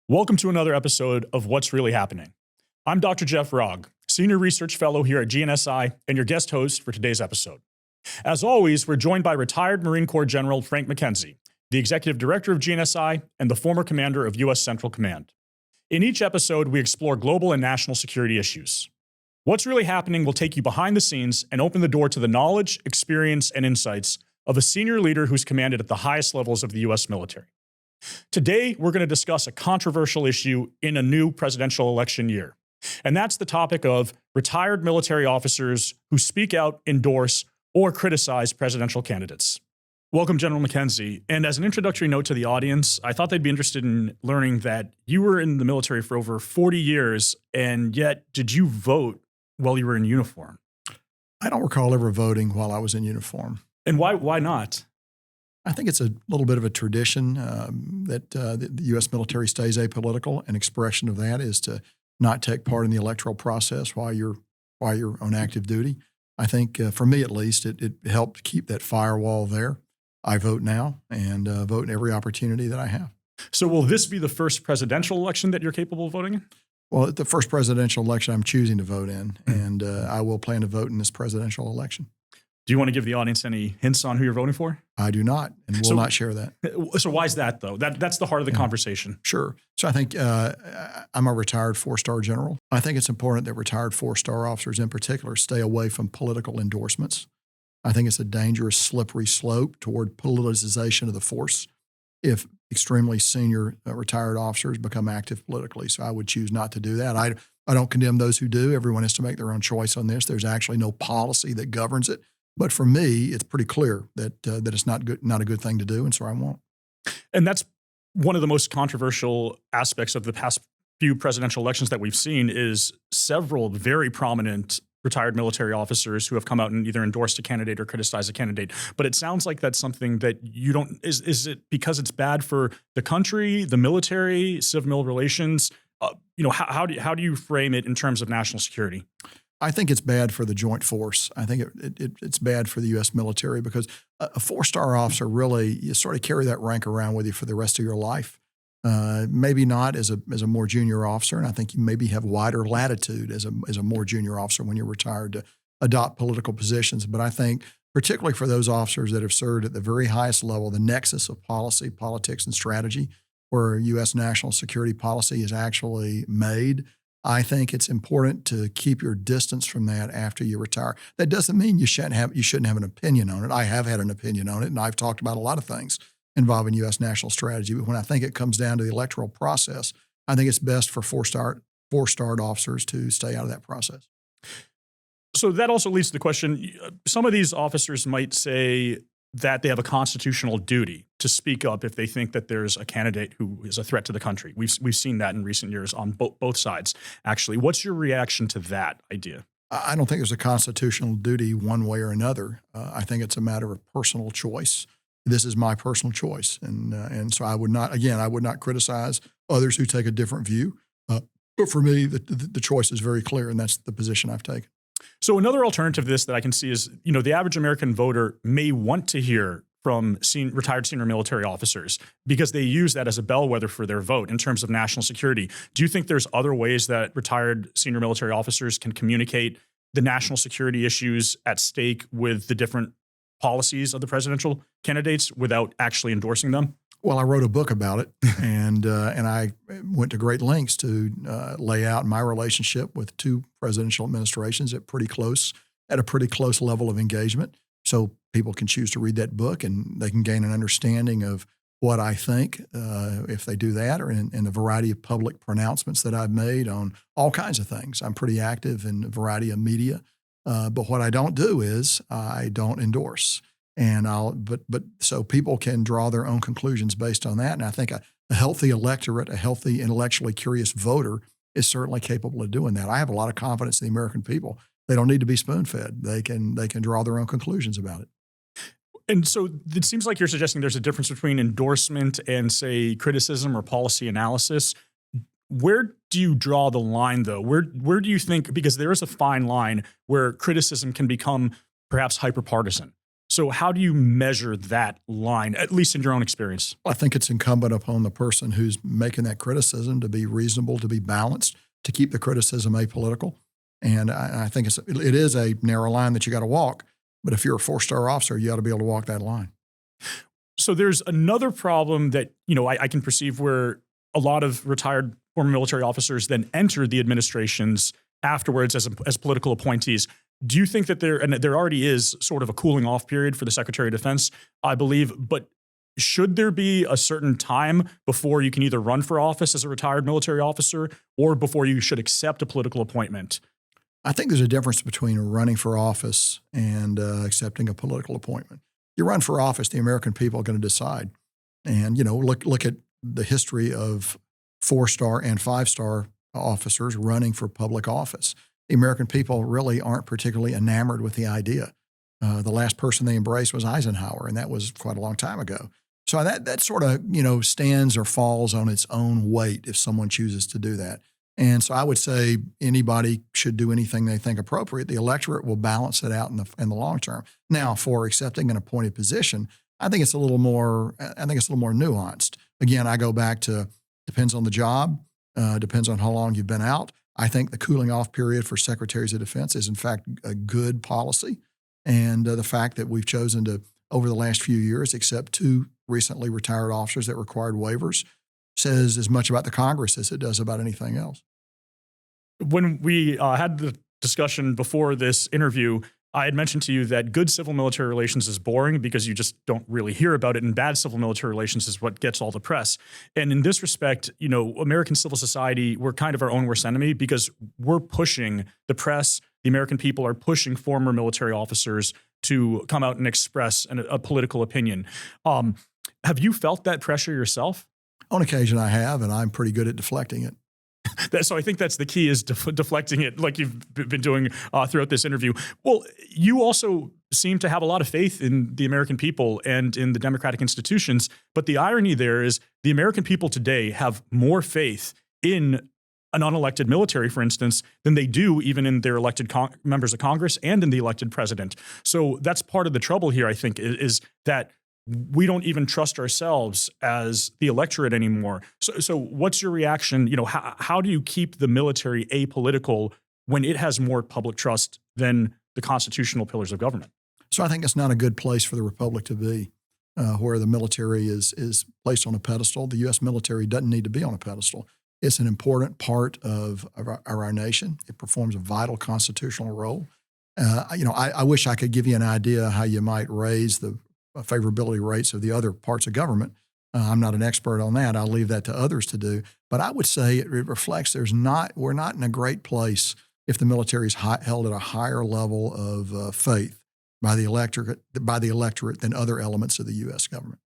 Welcome to another episode of What's Really Happening. I'm Dr. Jeff Rogg, Senior Research Fellow here at GNSI and your guest host for today's episode. As always, we're joined by retired Marine Corps General Frank McKenzie, the Executive Director of GNSI and the former Commander of U.S. Central Command. In each episode, we explore global and national security issues. What's Really Happening will take you behind the scenes and open the door to the knowledge, experience, and insights of a senior leader who's commanded at the highest levels of the U.S. military. Today, we're going to discuss a controversial issue in a new presidential election year. And that's the topic of retired military officers who speak out, endorse, or criticize presidential candidates. Welcome, General McKenzie. And as an introductory note to the audience, I thought they'd be interested in learning that you were in the military for over 40 years, and yet did you vote while you were in uniform? I don't recall ever voting while I was in uniform. And why not? I think it's a little bit of a tradition that the U.S. military stays apolitical. An expression of that is to not take part in the electoral process while you're on active duty. I think for me at least, it helped keep that firewall there. I vote now and vote in every opportunity that I have. So will this be the first presidential election that you're capable of voting in? Well, the first presidential election I'm choosing to vote in, and I will plan to vote in this presidential election. Do you want to give the audience any hints on who you're voting for? I do not, and will not share that. So why is that, though? That's the heart of the conversation. Sure. So I think I'm a retired four-star general. I think it's important that retired four-star officers in particular stay away from political endorsements. I think it's a dangerous, slippery slope toward politicization of the force if extremely senior retired officers become active politically. So I would choose not to do that. I don't condemn those who do. Everyone has to make their own choice on this. There's actually no policy that governs it. But for me, it's pretty clear that it's not a good thing to do, and so I won't. And that's one of the most controversial aspects of the past few presidential elections that we've seen is several very prominent retired military officers who have come out and either endorsed a candidate or criticized a candidate. But it sounds like that's something that you don't, is it because it's bad for the country, the military, Civ-Mil relations? How do you frame it in terms of national security? I think it's bad for the joint force. I think it's bad for the U.S. military because a four-star officer really, you sort of carry that rank around with you for the rest of your life. Maybe not as a more junior officer, and I think you maybe have wider latitude as a more junior officer when you're retired to adopt political positions. But I think particularly for those officers that have served at the very highest level, the nexus of policy, politics, and strategy, where U.S. national security policy is actually made, I think it's important to keep your distance from that after you retire. That doesn't mean you shouldn't have an opinion on it. I have had an opinion on it, and I've talked about a lot of things involving U.S. national strategy. But when I think it comes down to the electoral process, I think it's best for four-star officers to stay out of that process. So that also leads to the question, some of these officers might say that they have a constitutional duty to speak up if they think that there's a candidate who is a threat to the country. We've seen that in recent years on both sides, actually. What's your reaction to that idea? I don't think there's a constitutional duty one way or another. I think it's a matter of personal choice. This is my personal choice. And so I would not criticize others who take a different view. But for me, the choice is very clear, and that's the position I've taken. So another alternative to this that I can see is, the average American voter may want to hear from retired senior military officers because they use that as a bellwether for their vote in terms of national security. Do you think there's other ways that retired senior military officers can communicate the national security issues at stake with the different policies of the presidential candidates without actually endorsing them? Well, I wrote a book about it, and I went to great lengths to lay out my relationship with two presidential administrations at a pretty close level of engagement. So people can choose to read that book, and they can gain an understanding of what I think if they do that, or in a variety of public pronouncements that I've made on all kinds of things. I'm pretty active in a variety of media, but what I don't do is I don't endorse. And so people can draw their own conclusions based on that. And I think a healthy electorate, a healthy intellectually curious voter is certainly capable of doing that. I have a lot of confidence in the American people. They don't need to be spoon-fed. They can draw their own conclusions about it. And so it seems like you're suggesting there's a difference between endorsement and, say, criticism or policy analysis. Where do you draw the line, though? Where do you think, because there is a fine line where criticism can become perhaps hyper-partisan. So how do you measure that line, at least in your own experience? I think it's incumbent upon the person who's making that criticism to be reasonable, to be balanced, to keep the criticism apolitical. And I think it is a narrow line that you got to walk. But if you're a 4-star officer, you ought to be able to walk that line. So there's another problem that, I can perceive where a lot of retired former military officers then enter the administrations afterwards as political appointees. Do you think that there already is sort of a cooling off period for the Secretary of Defense, I believe, but should there be a certain time before you can either run for office as a retired military officer or before you should accept a political appointment? I think there's a difference between running for office and accepting a political appointment. You run for office, the American people are going to decide. And, look at the history of 4-star and 5-star officers running for public office. The American people really aren't particularly enamored with the idea. The last person they embraced was Eisenhower, and that was quite a long time ago. So that sort of, stands or falls on its own weight if someone chooses to do that. And so I would say anybody should do anything they think appropriate. The electorate will balance it out in the long term. Now, for accepting an appointed position, I think it's a little more nuanced. Again, I go back to depends on the job, depends on how long you've been out. I think the cooling off period for secretaries of defense is in fact a good policy. And the fact that we've chosen to, over the last few years, accept 2 recently retired officers that required waivers says as much about the Congress as it does about anything else. When we had the discussion before this interview, I had mentioned to you that good civil-military relations is boring because you just don't really hear about it, and bad civil-military relations is what gets all the press. And in this respect, American civil society, we're kind of our own worst enemy because we're pushing the press. The American people are pushing former military officers to come out and express a political opinion. Have you felt that pressure yourself? On occasion, I have, and I'm pretty good at deflecting it. So I think that's the key is deflecting it like you've been doing throughout this interview. Well, you also seem to have a lot of faith in the American people and in the democratic institutions. But the irony there is the American people today have more faith in an unelected military, for instance, than they do even in their elected members of Congress and in the elected president. So that's part of the trouble here, I think, is that we don't even trust ourselves as the electorate anymore. So what's your reaction? How do you keep the military apolitical when it has more public trust than the constitutional pillars of government? So I think it's not a good place for the republic to be, where the military is placed on a pedestal. The U.S. military doesn't need to be on a pedestal. It's an important part of our nation. It performs a vital constitutional role. I wish I could give you an idea how you might raise the favorability rates of the other parts of government. I'm not an expert on that. I'll leave that to others to do. But I would say it reflects we're not in a great place if the military is held at a higher level of faith by the electorate than other elements of the U.S. government.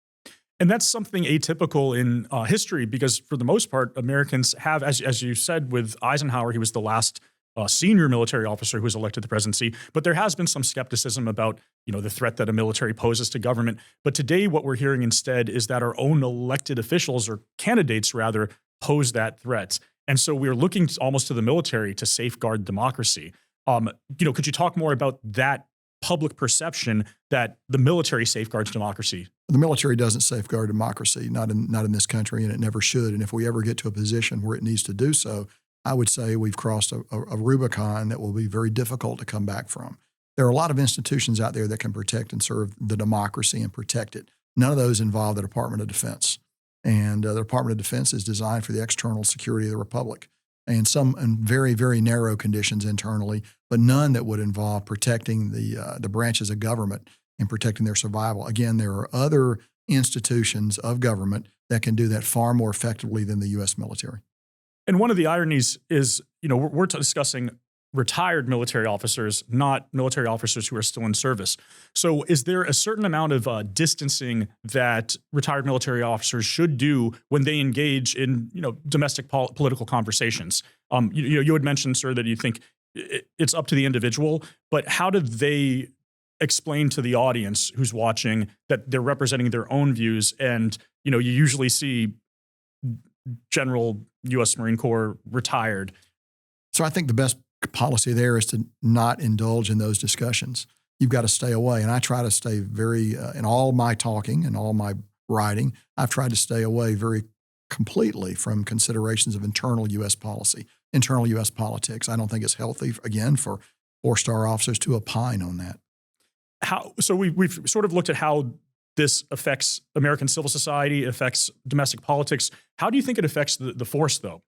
And that's something atypical in history because for the most part, Americans have, as you said with Eisenhower, he was the last senior military officer who was elected to the presidency. But there has been some skepticism about, the threat that a military poses to government. But today what we're hearing instead is that our own elected officials or candidates rather pose that threat. And so we're looking almost to the military to safeguard democracy. Could you talk more about that public perception that the military safeguards democracy? The military doesn't safeguard democracy, not in this country, and it never should. And if we ever get to a position where it needs to do so, I would say we've crossed a Rubicon that will be very difficult to come back from. There are a lot of institutions out there that can protect and serve the democracy and protect it. None of those involve the Department of Defense. And the Department of Defense is designed for the external security of the republic, and some in very, very narrow conditions internally, but none that would involve protecting the branches of government and protecting their survival. Again, there are other institutions of government that can do that far more effectively than the U.S. military. And one of the ironies is, we're discussing retired military officers, not military officers who are still in service. So is there a certain amount of distancing that retired military officers should do when they engage in, domestic political conversations? You had mentioned, sir, that you think it's up to the individual, but how do they explain to the audience who's watching that they're representing their own views? And, you usually see General U.S. Marine Corps retired. So I think the best policy there is to not indulge in those discussions. you've got to stay away. And I try to stay very, in all my talking and all my writing, I've tried to stay away very completely from considerations of internal U.S. policy, internal U.S. politics. I don't think it's healthy, again, for four-star officers to opine on that. So we've sort of looked at how this affects American civil society, affects domestic politics. How do you think it affects the force, though?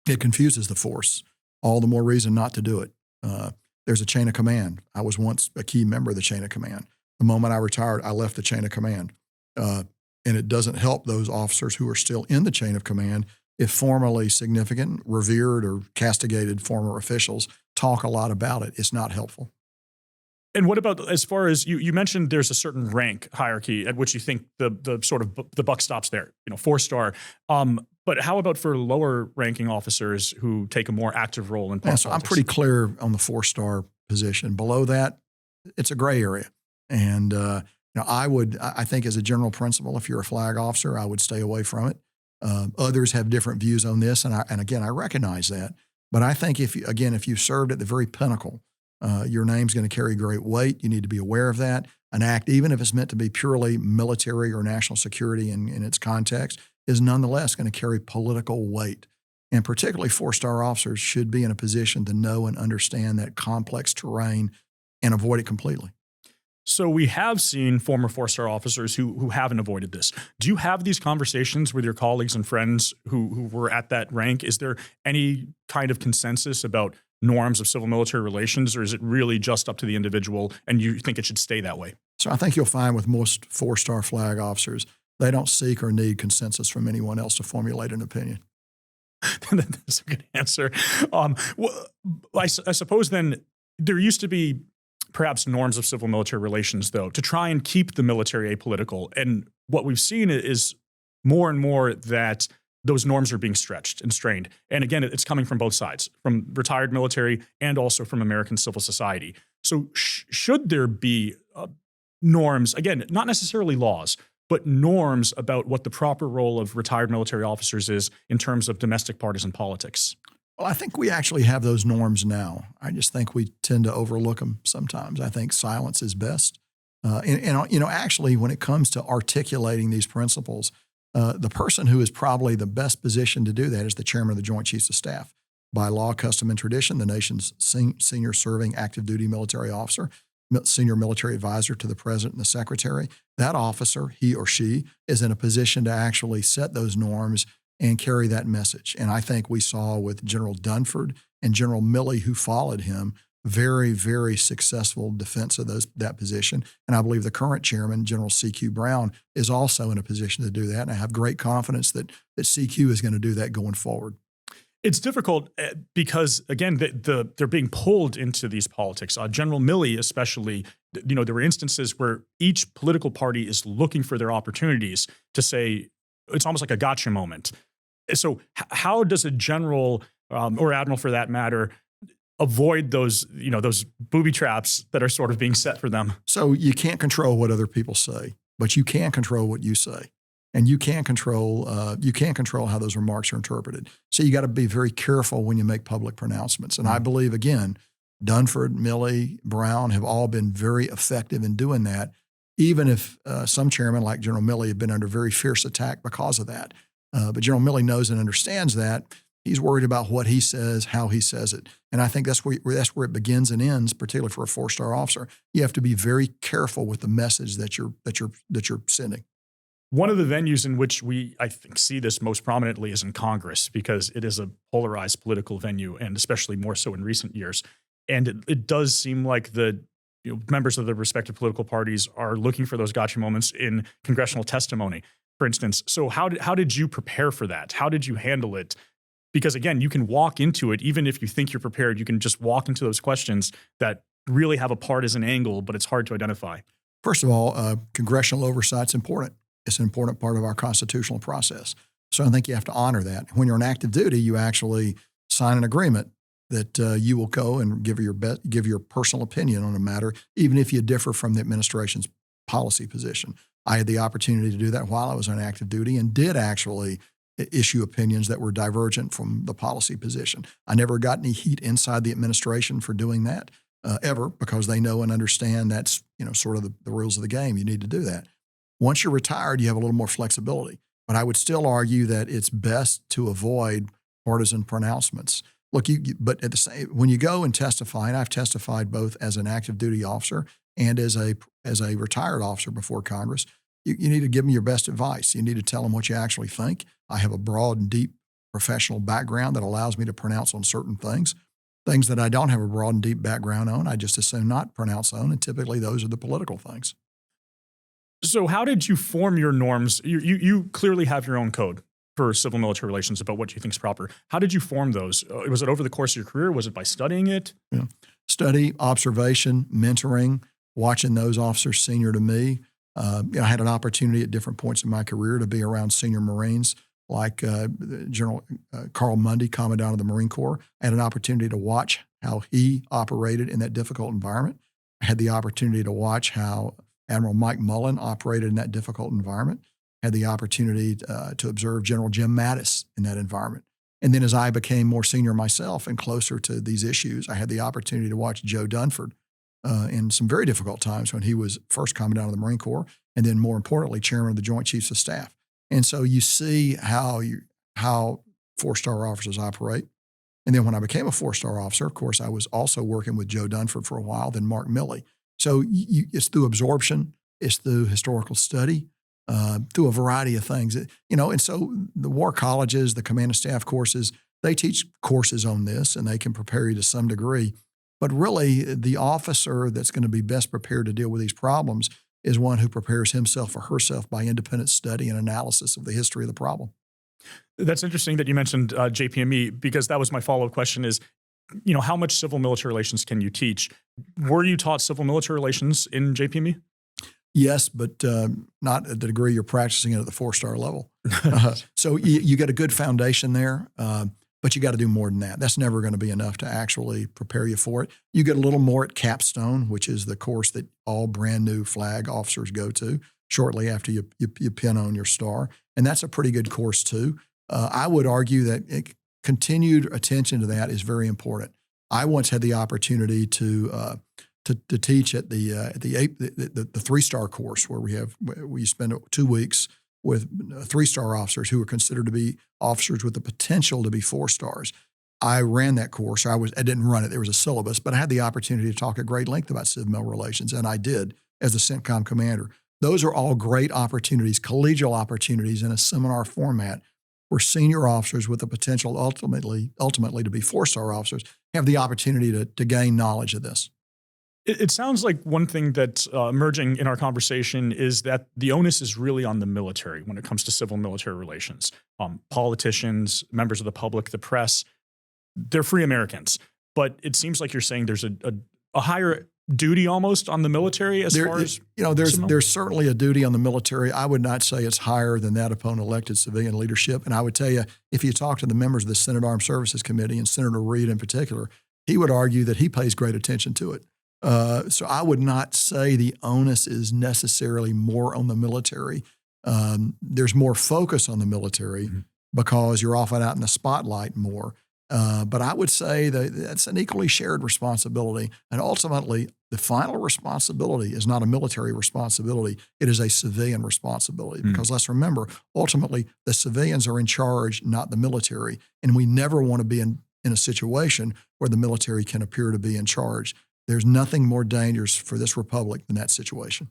It confuses the force. All the more reason not to do it. There's a chain of command. I was once a key member of the chain of command. The moment I retired, I left the chain of command. And it doesn't help those officers who are still in the chain of command if formerly significant, revered, or castigated former officials talk a lot about it. It's not helpful. And what about as far as you mentioned, there's a certain rank hierarchy at which you think the sort of the buck stops there, 4-star. But how about for lower ranking officers who take a more active role in politics? So I'm pretty clear on the 4-star position. Below that, it's a gray area. And I think as a general principle, if you're a flag officer, I would stay away from it. Others have different views on this, and again, I recognize that. But I think if you served at the very pinnacle, your name's going to carry great weight. You need to be aware of that. An act, even if it's meant to be purely military or national security in its context, is nonetheless going to carry political weight. And particularly 4-star officers should be in a position to know and understand that complex terrain and avoid it completely. So we have seen former 4-star officers who haven't avoided this. Do you have these conversations with your colleagues and friends who were at that rank? Is there any kind of consensus about norms of civil-military relations, or is it really just up to the individual and you think it should stay that way? So I think you'll find with most 4-star flag officers, they don't seek or need consensus from anyone else to formulate an opinion. That's a good answer. I suppose then there used to be perhaps norms of civil-military relations, though, to try and keep the military apolitical. And what we've seen is more and more that those norms are being stretched and strained. And again, it's coming from both sides, from retired military and also from American civil society. So should there be norms, again, not necessarily laws, but norms about what the proper role of retired military officers is in terms of domestic partisan politics? Well, I think we actually have those norms now. I just think we tend to overlook them sometimes. I think silence is best. Actually, when it comes to articulating these principles, the person who is probably the best positioned to do that is the chairman of the Joint Chiefs of Staff. By law, custom, and tradition, the nation's senior serving active duty military officer, senior military advisor to the president and the secretary. That officer, he or she, is in a position to actually set those norms and carry that message. And I think we saw with General Dunford and General Milley, who followed him, very, very successful defense of that position. And I believe the current chairman, General C.Q. Brown, is also in a position to do that. And I have great confidence that C.Q. is going to do that going forward. It's difficult because, again, they're being pulled into these politics. General Milley especially, there were instances where each political party is looking for their opportunities to say, it's almost like a gotcha moment. So how does a general or admiral, for that matter, avoid those booby traps that are sort of being set for them? So you can't control what other people say, but you can control what you say. And you can't control how those remarks are interpreted. So you got to be very careful when you make public pronouncements. And I believe, again, Dunford, Milley, Brown have all been very effective in doing that, even if some chairmen like General Milley have been under very fierce attack because of that. But General Milley knows and understands that. He's worried about what he says, how he says it. And I think that's where it begins and ends, particularly for a 4-star officer. You have to be very careful with the message that you're sending. One of the venues in which I think, see this most prominently is in Congress, because it is a polarized political venue, and especially more so in recent years. And it does seem like the members of the respective political parties are looking for those gotcha moments in congressional testimony, for instance. So how did you prepare for that? How did you handle it? Because again, you can walk into it, even if you think you're prepared, you can just walk into those questions that really have a partisan angle, but it's hard to identify. First of all, congressional oversight's important. It's an important part of our constitutional process. So I think you have to honor that. When you're on active duty, you actually sign an agreement that you will go and give your personal opinion on a matter, even if you differ from the administration's policy position. I had the opportunity to do that while I was on active duty and did actually issue opinions that were divergent from the policy position. I never got any heat inside the administration for doing that. ever, because they know and understand that's, sort of the rules of the game. You need to do that. Once you're retired, you have a little more flexibility. But I would still argue that it's best to avoid partisan pronouncements. Look, but at the same, when you go and testify, and I've testified both as an active duty officer and as a retired officer before Congress, you need to give them your best advice. You need to tell them what you actually think. I have a broad and deep professional background that allows me to pronounce on certain things. Things that I don't have a broad and deep background on, I just assume not pronounce on, and typically those are the political things. So how did you form your norms? You clearly have your own code for civil military relations about what you think is proper. How did you form those? Was it over the course of your career? Was it by studying it? Yeah. Study, observation, mentoring, watching those officers senior to me. I had an opportunity at different points in my career to be around senior Marines like General Carl Mundy, Commandant of the Marine Corps. I had an opportunity to watch how he operated in that difficult environment. I had the opportunity to watch how Admiral Mike Mullen operated in that difficult environment. I had the opportunity to observe General Jim Mattis in that environment. And then as I became more senior myself and closer to these issues, I had the opportunity to watch Joe Dunford in some very difficult times when he was first Commandant of the Marine Corps, and then more importantly, Chairman of the Joint Chiefs of Staff. And so you see how four-star officers operate. And then when I became a four-star officer, of course, I was also working with Joe Dunford for a while, then Mark Milley. So it's through absorption, it's through historical study, through a variety of things. And so the war colleges, the command and staff courses, they teach courses on this, and they can prepare you to some degree. But really, the officer that's going to be best prepared to deal with these problems is one who prepares himself or herself by independent study and analysis of the history of the problem. That's interesting that you mentioned JPME, because that was my follow-up question is, how much civil military relations can you teach? Were you taught civil military relations in JPME? Yes, but not at the degree you're practicing it at the four-star level. So you get a good foundation there, but you got to do more than that. That's never going to be enough to actually prepare you for it. You get a little more at Capstone, which is the course that all brand new flag officers go to shortly after you pin on your star. And that's a pretty good course too. I would argue that continued attention to that is very important. I once had the opportunity to teach at the three-star course where we spend 2 weeks with three-star officers who are considered to be officers with the potential to be 4 stars. I ran that course. I didn't run it. There was a syllabus, but I had the opportunity to talk at great length about Civ-Mil relations, and I did as the CENTCOM commander. Those are all great opportunities, collegial opportunities in a seminar format where senior officers with the potential ultimately to be 4-star officers have the opportunity to gain knowledge of this. It sounds like one thing that's emerging in our conversation is that the onus is really on the military when it comes to civil military relations. Politicians, members of the public, the press, they're free Americans. But it seems like you're saying there's a higher duty almost on the military as far as... There's certainly a duty on the military. I would not say it's higher than that upon elected civilian leadership. And I would tell you, if you talk to the members of the Senate Armed Services Committee, and Senator Reid in particular, he would argue that he pays great attention to it. So I would not say the onus is necessarily more on the military. There's more focus on the military because you're often out in the spotlight more. But I would say that that's an equally shared responsibility. And ultimately, the final responsibility is not a military responsibility. It is a civilian responsibility. Because let's remember, ultimately, the civilians are in charge, not the military. And we never want to be in a situation where the military can appear to be in charge. There's nothing more dangerous for this republic than that situation.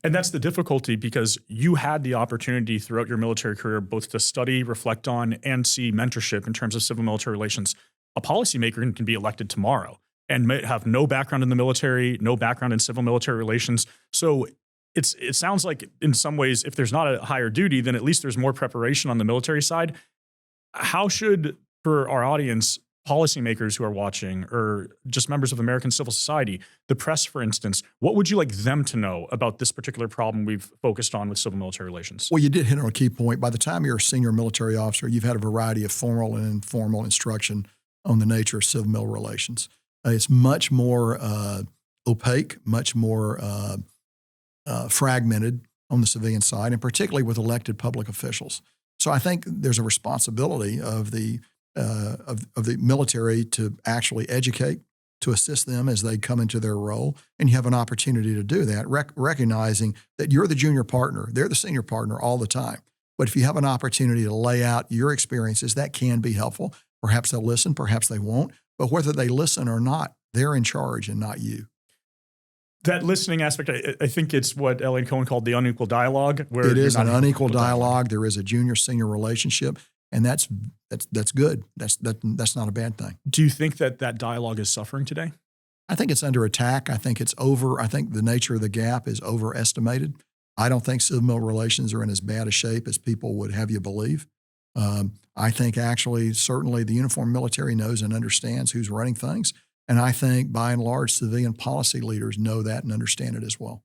And that's the difficulty, because you had the opportunity throughout your military career both to study, reflect on, and see mentorship in terms of civil military relations. A policymaker can be elected tomorrow and may have no background in the military, no background in civil military relations. So it sounds like in some ways, if there's not a higher duty, then at least there's more preparation on the military side. How should, for our audience, policymakers who are watching, or just members of American civil society, the press, for instance, what would you like them to know about this particular problem we've focused on with civil military relations? Well, you did hit on a key point. By the time you're a senior military officer, you've had a variety of formal and informal instruction on the nature of Civ-Mil relations. It's much more opaque, much more fragmented on the civilian side, and particularly with elected public officials. So I think there's a responsibility of the military to actually educate, to assist them as they come into their role. And you have an opportunity to do that, recognizing that you're the junior partner. They're the senior partner all the time. But if you have an opportunity to lay out your experiences, that can be helpful. Perhaps they'll listen, perhaps they won't. But whether they listen or not, they're in charge and not you. That listening aspect, I think it's what Elaine Cohen called the unequal dialogue. Where it is an unequal dialogue. There is a junior-senior relationship, and that's good. That's not a bad thing. Do you think that dialogue is suffering today? I think it's under attack. I think I think the nature of the gap is overestimated. I don't think Civ-Mil relations are in as bad a shape as people would have you believe. I think actually, certainly the uniformed military knows and understands who's running things. And I think by and large, civilian policy leaders know that and understand it as well.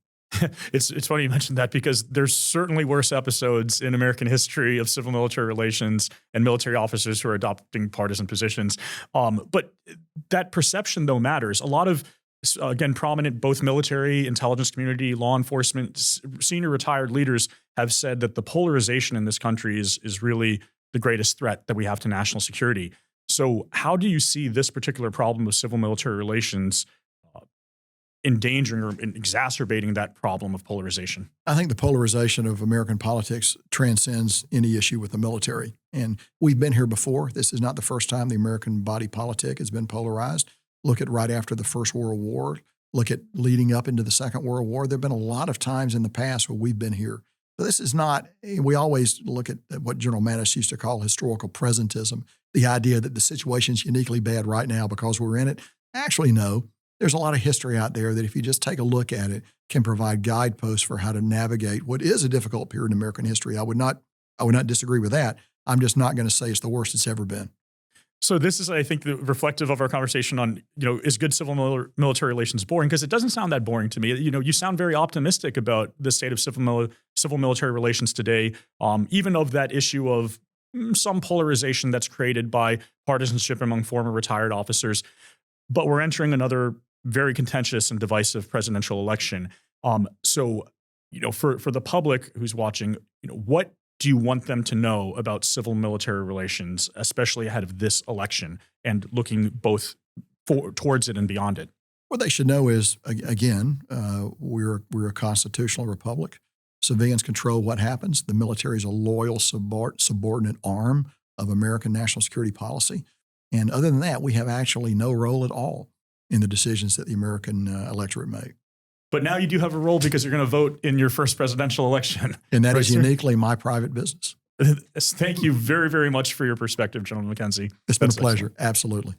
It's funny you mentioned that because there's certainly worse episodes in American history of civil military relations and military officers who are adopting partisan positions. But that perception, though, matters. A lot of, again, prominent both military, intelligence community, law enforcement, senior retired leaders have said that the polarization in this country is really the greatest threat that we have to national security. So how do you see this particular problem of civil military relations endangering or exacerbating that problem of polarization? I think the polarization of American politics transcends any issue with the military. And we've been here before. This is not the first time the American body politic has been polarized. Look at right after the First World War. Look at leading up into the Second World War. There have been a lot of times in the past where we've been here. So this is not, we always look at what General Mattis used to call historical presentism, the idea that the situation is uniquely bad right now because we're in it. Actually, no. There's a lot of history out there that if you just take a look at it, can provide guideposts for how to navigate what is a difficult period in American history. I would not disagree with that. I'm just not going to say it's the worst it's ever been. So this is, I think, reflective of our conversation on, is good civil military relations boring? Because it doesn't sound that boring to me. You sound very optimistic about the state of civil military relations today, even of that issue of some polarization that's created by partisanship among former retired officers. But we're entering another very contentious and divisive presidential election. So, for the public who's watching, what do you want them to know about civil military relations, especially ahead of this election and looking both towards it and beyond it? What they should know is, again, we're a constitutional republic. Civilians control what happens. The military is a loyal subordinate arm of American national security policy. And other than that, we have actually no role at all in the decisions that the American electorate make. But now you do have a role because you're going to vote in your first presidential election. And that is uniquely my private business. Thank you very, very much for your perspective, General McKenzie. It's been a pleasure. Excellent. Absolutely.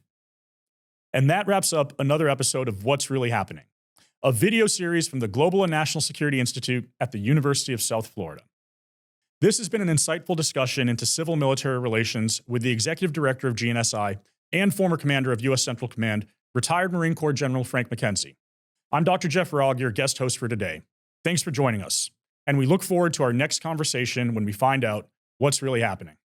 And that wraps up another episode of What's Really Happening, a video series from the Global and National Security Institute at the University of South Florida. This has been an insightful discussion into civil military relations with the Executive Director of GNSI and former Commander of U.S. Central Command, retired Marine Corps General Frank McKenzie. I'm Dr. Jeff Rogg, your guest host for today. Thanks for joining us, and we look forward to our next conversation when we find out what's really happening.